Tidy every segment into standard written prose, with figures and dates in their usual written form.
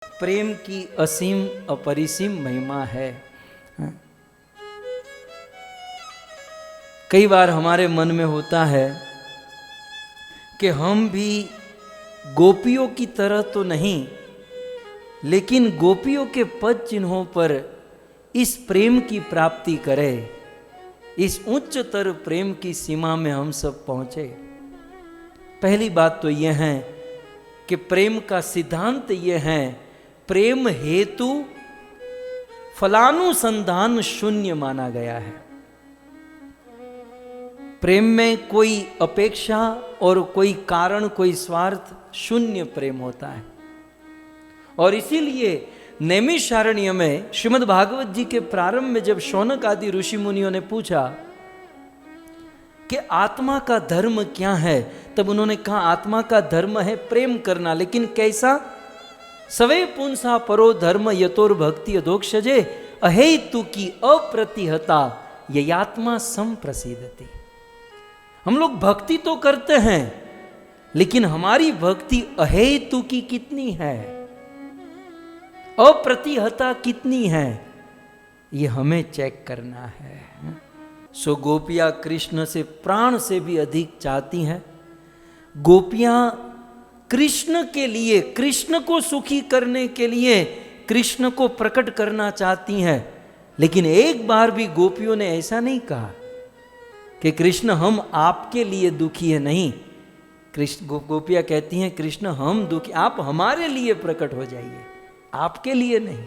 प्रेम की असीम अपरिसीम महिमा है। कई बार हमारे मन में होता है कि हम भी गोपियों की तरह तो नहीं, लेकिन गोपियों के पद चिन्हों पर इस प्रेम की प्राप्ति करें, इस उच्चतर प्रेम की सीमा में हम सब पहुंचे। पहली बात तो यह है कि प्रेम का सिद्धांत यह है, प्रेम हेतु फलानुसंधान शून्य माना गया है। प्रेम में कोई अपेक्षा और कोई कारण, कोई स्वार्थ शून्य प्रेम होता है। और इसीलिए नैमिषारण्य में श्रीमद् भागवत जी के प्रारंभ में जब शौनक आदि ऋषि मुनियों ने पूछा कि आत्मा का धर्म क्या है, तब उन्होंने कहा आत्मा का धर्म है प्रेम करना, लेकिन कैसा? सवे पुंसा परो धर्म यतोर भक्ति अधोक्षजे अहेतु की अप्रतिहता ययात्मा संप्रसिद्धति। हम लोग भक्ति तो करते हैं, लेकिन हमारी भक्ति अहेतु की कितनी है, अप्रतिहता कितनी है, ये हमें चेक करना है। सो गोपियां कृष्ण से प्राण से भी अधिक चाहती हैं। गोपियां कृष्ण के लिए, कृष्ण को सुखी करने के लिए कृष्ण को प्रकट करना चाहती हैं। लेकिन एक बार भी गोपियों ने ऐसा नहीं कहा कि कृष्ण हम आपके लिए दुखी है। नहीं, कृष्ण गोपियां कहती हैं कृष्ण हम दुखी, आप हमारे लिए प्रकट हो जाइए, आपके लिए नहीं।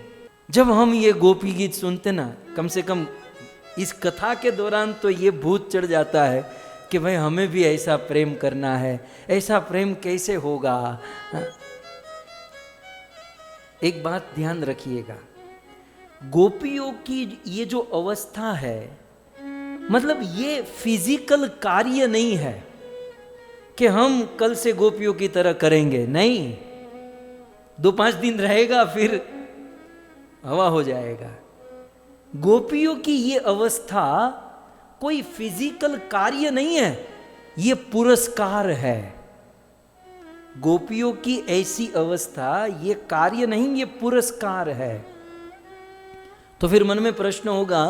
जब हम ये गोपी गीत सुनते ना, कम से कम इस कथा के दौरान तो ये भूत चढ़ जाता है कि भाई हमें भी ऐसा प्रेम करना है। ऐसा प्रेम कैसे होगा? एक बात ध्यान रखिएगा, गोपियों की ये जो अवस्था है, मतलब ये फिजिकल कार्य नहीं है कि हम कल से गोपियों की तरह करेंगे। नहीं, 2-5 दिन रहेगा फिर हवा हो जाएगा। गोपियों की ये अवस्था कोई फिजिकल कार्य नहीं है, ये पुरस्कार है। गोपियों की ऐसी अवस्था ये कार्य नहीं, ये पुरस्कार है। तो फिर मन में प्रश्न होगा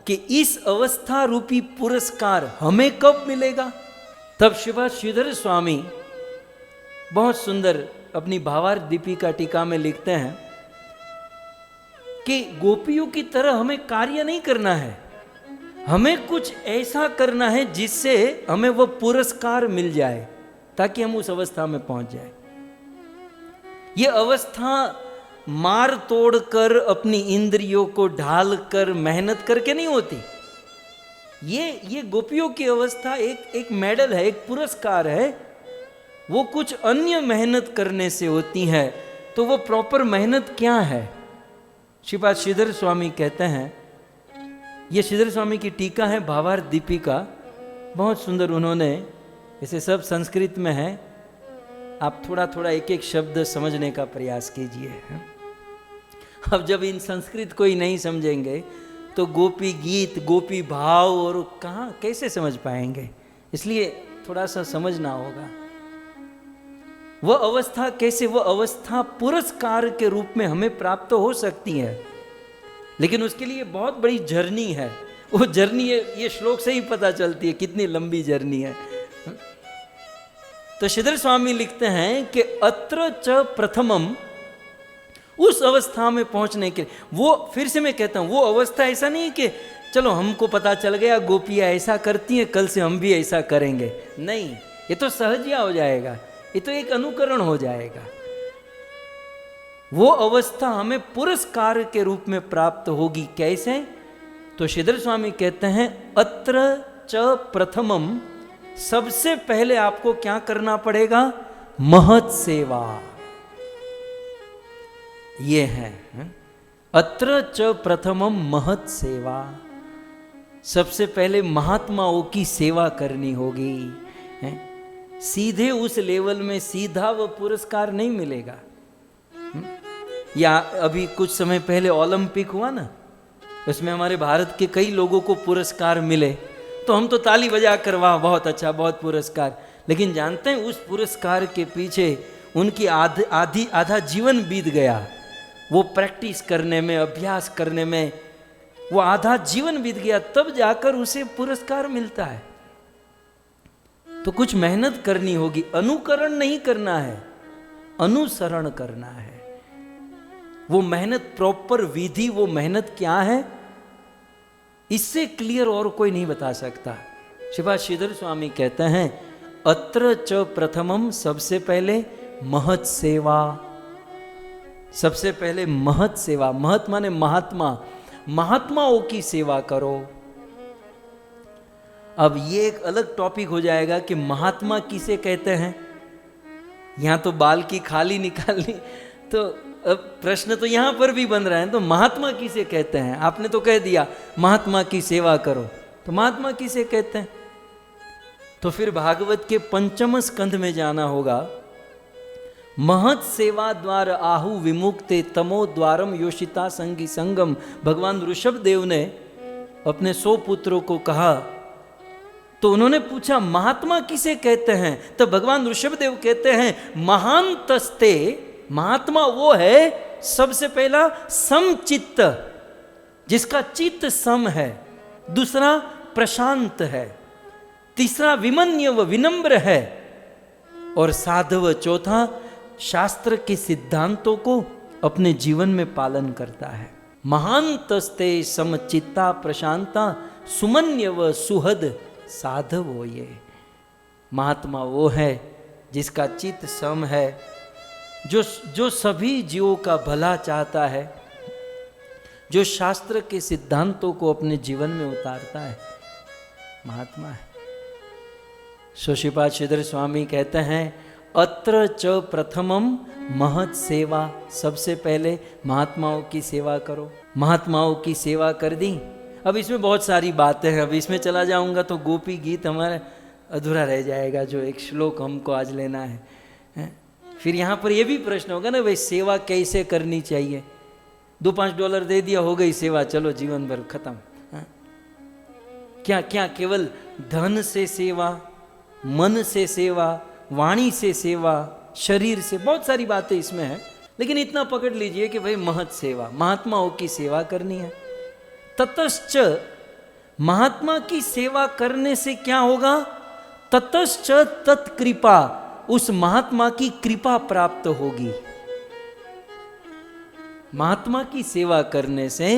कि इस अवस्था रूपी पुरस्कार हमें कब मिलेगा? तब श्रीपाद श्रीधर स्वामी बहुत सुंदर अपनी भावार्थ दीपिका टीका में लिखते हैं कि गोपियों की तरह हमें कार्य नहीं करना है, हमें कुछ ऐसा करना है जिससे हमें वह पुरस्कार मिल जाए, ताकि हम उस अवस्था में पहुंच जाए। यह अवस्था मार तोड़ कर, अपनी इंद्रियों को ढाल कर, मेहनत करके नहीं होती। ये गोपियों की अवस्था एक मेडल है, एक पुरस्कार है। वो कुछ अन्य मेहनत करने से होती है। तो वो प्रॉपर मेहनत क्या है? श्रीपाद श्रीधर स्वामी कहते हैं, ये श्रीधर स्वामी की टीका है भावार्थ दीपिका, बहुत सुंदर। उन्होंने इसे सब संस्कृत में है, आप थोड़ा थोड़ा एक एक शब्द समझने का प्रयास कीजिए। अब जब इन संस्कृत को ही नहीं समझेंगे तो गोपी गीत, गोपी भाव और कहाँ कैसे समझ पाएंगे? इसलिए थोड़ा सा समझना होगा। वह अवस्था कैसे, वह अवस्था पुरस्कार के रूप में हमें प्राप्त हो सकती है, लेकिन उसके लिए बहुत बड़ी जर्नी है। वो जर्नी ये श्लोक से ही पता चलती है कितनी लंबी जर्नी है। तो श्रीधर स्वामी लिखते हैं कि अत्र च प्रथमम, उस अवस्था में पहुंचने के, वो फिर से मैं कहता हूं, वो अवस्था ऐसा नहीं कि चलो हमको पता चल गया गोपियां ऐसा करती हैं, कल से हम भी ऐसा करेंगे। नहीं, ये तो सहजिया हो जाएगा, ये तो एक अनुकरण हो जाएगा। वो अवस्था हमें पुरस्कार के रूप में प्राप्त होगी। कैसे? तो श्रीधर स्वामी कहते हैं अत्र च प्रथमम, सबसे पहले आपको क्या करना पड़ेगा? महत् सेवा। ये है अत्र च प्रथमम महत् सेवा। सबसे पहले महात्माओं की सेवा करनी होगी। सीधे उस लेवल में सीधा वो पुरस्कार नहीं मिलेगा। या अभी कुछ समय पहले ओलंपिक हुआ ना, उसमें हमारे भारत के कई लोगों को पुरस्कार मिले, तो हम तो ताली बजा कर वाह बहुत अच्छा, बहुत पुरस्कार। लेकिन जानते हैं उस पुरस्कार के पीछे उनकी आधा जीवन बीत गया। वो प्रैक्टिस करने में, अभ्यास करने में वो आधा जीवन बीत गया, तब जाकर उसे पुरस्कार मिलता है। तो कुछ मेहनत करनी होगी, अनुकरण नहीं करना है, अनुसरण करना है। वो मेहनत, प्रॉपर विधि, वो मेहनत क्या है, इससे क्लियर और कोई नहीं बता सकता। श्रीपाद श्रीधर स्वामी कहते हैं, अत्र च प्रथमम, सबसे पहले महत् सेवा, सबसे पहले महत् सेवा। महत् माने महात्मा, महात्माओं की सेवा करो। अब ये एक अलग टॉपिक हो जाएगा कि महात्मा किसे कहते हैं। यहां तो बाल की खाली निकालनी, तो अब प्रश्न तो यहां पर भी बन रहा है, तो महात्मा किसे कहते हैं। आपने तो कह दिया महात्मा की सेवा करो, तो महात्मा किसे कहते हैं। तो फिर भागवत के 5वें स्कंध में जाना होगा। महत् सेवा द्वार आहु विमुक्ते तमो द्वारम योषिता संगी संगम। भगवान ऋषभ देव ने अपने 100 पुत्रों को कहा, तो उन्होंने पूछा महात्मा किसे कहते हैं। तो भगवान ऋषभ देव कहते हैं, महान तस्ते, महात्मा वो है सबसे पहला समचित्त, जिसका चित्त सम है, दूसरा प्रशांत है, तीसरा विमन्यव, विनम्र है, और साधव चौथा शास्त्र के सिद्धांतों को अपने जीवन में पालन करता है। महान तस्ते समचित्ता प्रशांता सुमन्यव सुहद साधवो। ये महात्मा वो है जिसका चित्त सम है, जो सभी जीवों का भला चाहता है, जो शास्त्र के सिद्धांतों को अपने जीवन में उतारता है, महात्मा है। श्रीपाद श्रीधर स्वामी कहते हैं, अत्र च प्रथमम महत् सेवा, सबसे पहले महात्माओं की सेवा करो। महात्माओं की सेवा कर दी। अब इसमें बहुत सारी बातें हैं, अब इसमें चला जाऊंगा तो गोपी गीत हमारा अधूरा रह जाएगा, जो एक श्लोक हमको आज लेना है। फिर यहाँ पर यह भी प्रश्न होगा ना, भाई सेवा कैसे करनी चाहिए। $2-5 दे दिया, हो गई सेवा, चलो जीवन भर खत्म। क्या क्या केवल धन से सेवा, मन से सेवा, वाणी से सेवा, शरीर से, बहुत सारी बातें इसमें हैं, लेकिन इतना पकड़ लीजिए कि भाई महत् सेवा, महात्माओं की सेवा करनी है। ततश्च, महात्मा की सेवा करने से क्या होगा, ततश्च तत्कृपा, उस महात्मा की कृपा प्राप्त होगी। महात्मा की सेवा करने से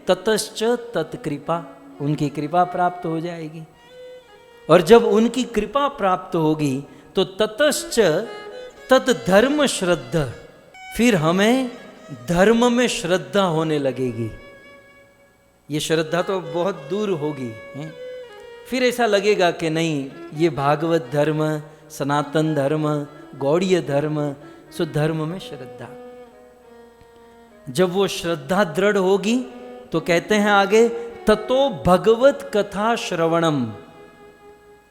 ततश्च तत्कृपा, उनकी कृपा प्राप्त हो जाएगी। और जब उनकी कृपा प्राप्त होगी तो ततश्च तत् धर्म श्रद्धा, फिर हमें धर्म में श्रद्धा होने लगेगी। ये श्रद्धा तो बहुत दूर होगी, फिर ऐसा लगेगा कि नहीं, ये भागवत धर्म, सनातन धर्म, गौड़ीय धर्म, सो धर्म में श्रद्धा। जब वो श्रद्धा दृढ़ होगी तो कहते हैं आगे, ततो भगवत कथा श्रवणम,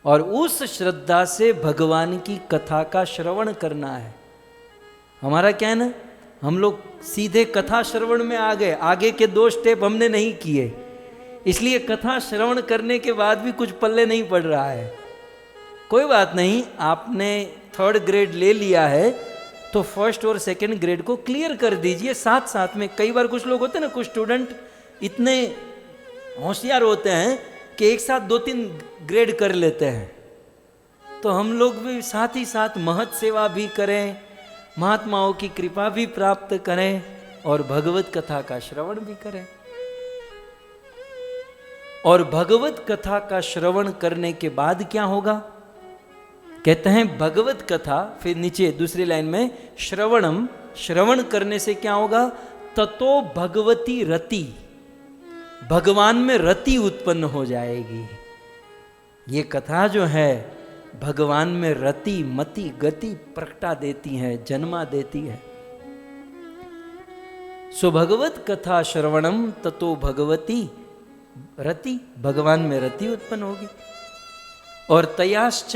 और उस श्रद्धा से भगवान की कथा का श्रवण करना है। हमारा क्या है ना, हम लोग सीधे कथा श्रवण में आ गए, आगे के 2 स्टेप हमने नहीं किए, इसलिए कथा श्रवण करने के बाद भी कुछ पल्ले नहीं पड़ रहा है। कोई बात नहीं, आपने 3rd ग्रेड ले लिया है तो 1st और 2nd ग्रेड को क्लियर कर दीजिए साथ साथ में। कई बार कुछ लोग होते हैं ना, कुछ स्टूडेंट इतने होशियार होते हैं कि एक साथ 2-3 ग्रेड कर लेते हैं। तो हम लोग भी साथ ही साथ महत् सेवा भी करें, महात्माओं की कृपा भी प्राप्त करें, और भगवत कथा का श्रवण भी करें। और भगवत कथा का श्रवण करने के बाद क्या होगा, कहते हैं भगवत कथा, फिर नीचे दूसरी लाइन में श्रवणम, श्रवण करने से क्या होगा, ततो भगवती रति, भगवान में रति उत्पन्न हो जाएगी। ये कथा जो है भगवान में रति, मति, गति प्रकटा देती है, जन्मा देती है। सो भगवत कथा श्रवणम ततो भगवती रति, भगवान में रति उत्पन्न होगी। और तयाश्च,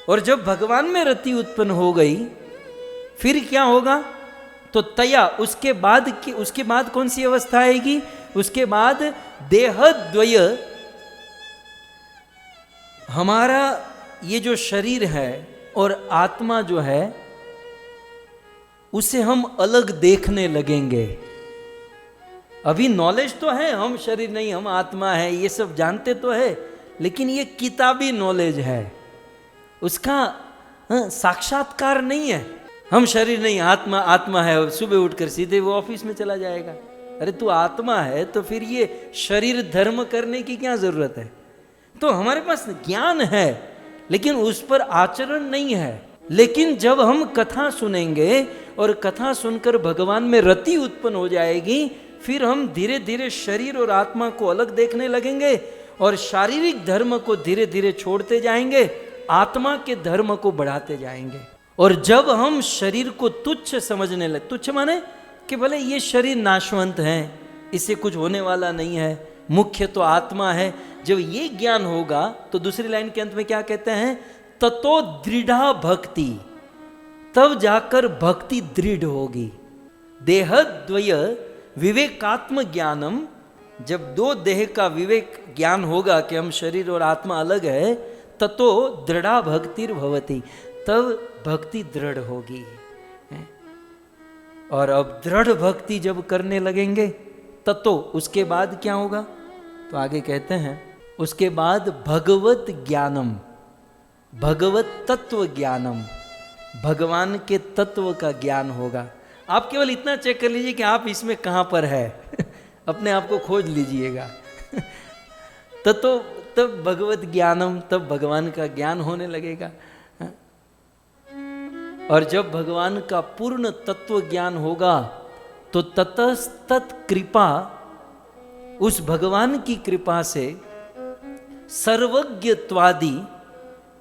और जब भगवान में रति उत्पन्न हो गई फिर क्या होगा, तो तया, उसके बाद कौन सी अवस्था आएगी, उसके बाद देहद्वय, हमारा ये जो शरीर है और आत्मा जो है, उसे हम अलग देखने लगेंगे। अभी नॉलेज तो है, हम शरीर नहीं, हम आत्मा है, ये सब जानते तो है, लेकिन ये किताबी नॉलेज है, उसका साक्षात्कार नहीं है। हम शरीर नहीं, आत्मा आत्मा है, और सुबह उठकर सीधे वो ऑफिस में चला जाएगा। अरे तू आत्मा है तो फिर ये शरीर धर्म करने की क्या जरूरत है? तो हमारे पास ज्ञान है लेकिन उस पर आचरण नहीं है। लेकिन जब हम कथा सुनेंगे और कथा सुनकर भगवान में रति उत्पन्न हो जाएगी, फिर हम धीरे धीरे शरीर और आत्मा को अलग देखने लगेंगे और शारीरिक धर्म को धीरे धीरे छोड़ते जाएंगे, आत्मा के धर्म को बढ़ाते जाएंगे। और जब हम शरीर को तुच्छ समझने लगे, तुच्छ माने कि भले ये शरीर नाशवंत है, इससे कुछ होने वाला नहीं है, मुख्य तो आत्मा है, जब ये ज्ञान होगा तो दूसरी लाइन के अंत में क्या कहते हैं, ततो दृढ़ा भक्ति, तब जाकर भक्ति दृढ़ होगी। देहद्वय विवेकात्म ज्ञानम, जब दो देह का विवेक ज्ञान होगा कि हम शरीर और आत्मा अलग है, ततो दृढ़ा भक्तिर भवति, तब भक्ति दृढ़ होगी। और अब दृढ़ भक्ति जब करने लगेंगे ततो उसके बाद क्या होगा, तो आगे कहते हैं उसके बाद भगवत ज्ञानम, भगवत तत्व ज्ञानम, भगवान के तत्व का ज्ञान होगा। आप केवल इतना चेक कर लीजिए कि आप इसमें कहां पर है अपने आप को खोज लीजिएगा तो तब भगवत ज्ञानम, तब भगवान का ज्ञान होने लगेगा। और जब भगवान का पूर्ण तत्व ज्ञान होगा तो ततस्तत् कृपा, उस भगवान की कृपा से सर्वज्ञत्वादि,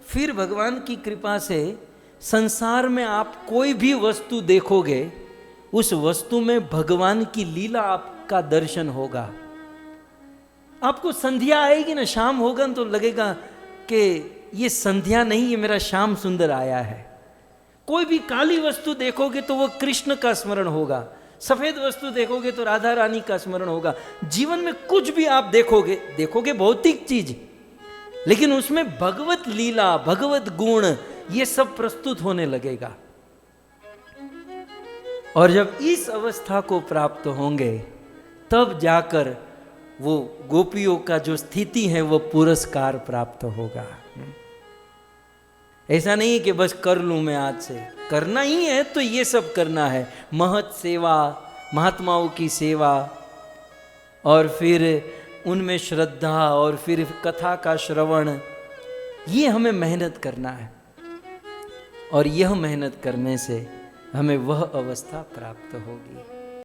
फिर भगवान की कृपा से संसार में आप कोई भी वस्तु देखोगे, उस वस्तु में भगवान की लीला आपका दर्शन होगा। आपको संध्या आएगी ना, शाम होगा तो लगेगा कि ये संध्या नहीं, ये मेरा श्याम सुंदर आया है। कोई भी काली वस्तु देखोगे तो वो कृष्ण का स्मरण होगा, सफेद वस्तु देखोगे तो राधा रानी का स्मरण होगा। जीवन में कुछ भी आप देखोगे भौतिक चीज, लेकिन उसमें भगवत लीला, भगवत गुण, ये सब प्रस्तुत होने लगेगा। और जब इस अवस्था को प्राप्त होंगे तब जाकर वो गोपियों का जो स्थिति है वो पुरस्कार प्राप्त होगा। ऐसा नहीं कि बस कर लूं मैं, आज से करना ही है तो ये सब करना है, महत सेवा, महात्माओं की सेवा, और फिर उनमें श्रद्धा, और फिर कथा का श्रवण, ये हमें मेहनत करना है। और यह मेहनत करने से हमें वह अवस्था प्राप्त होगी।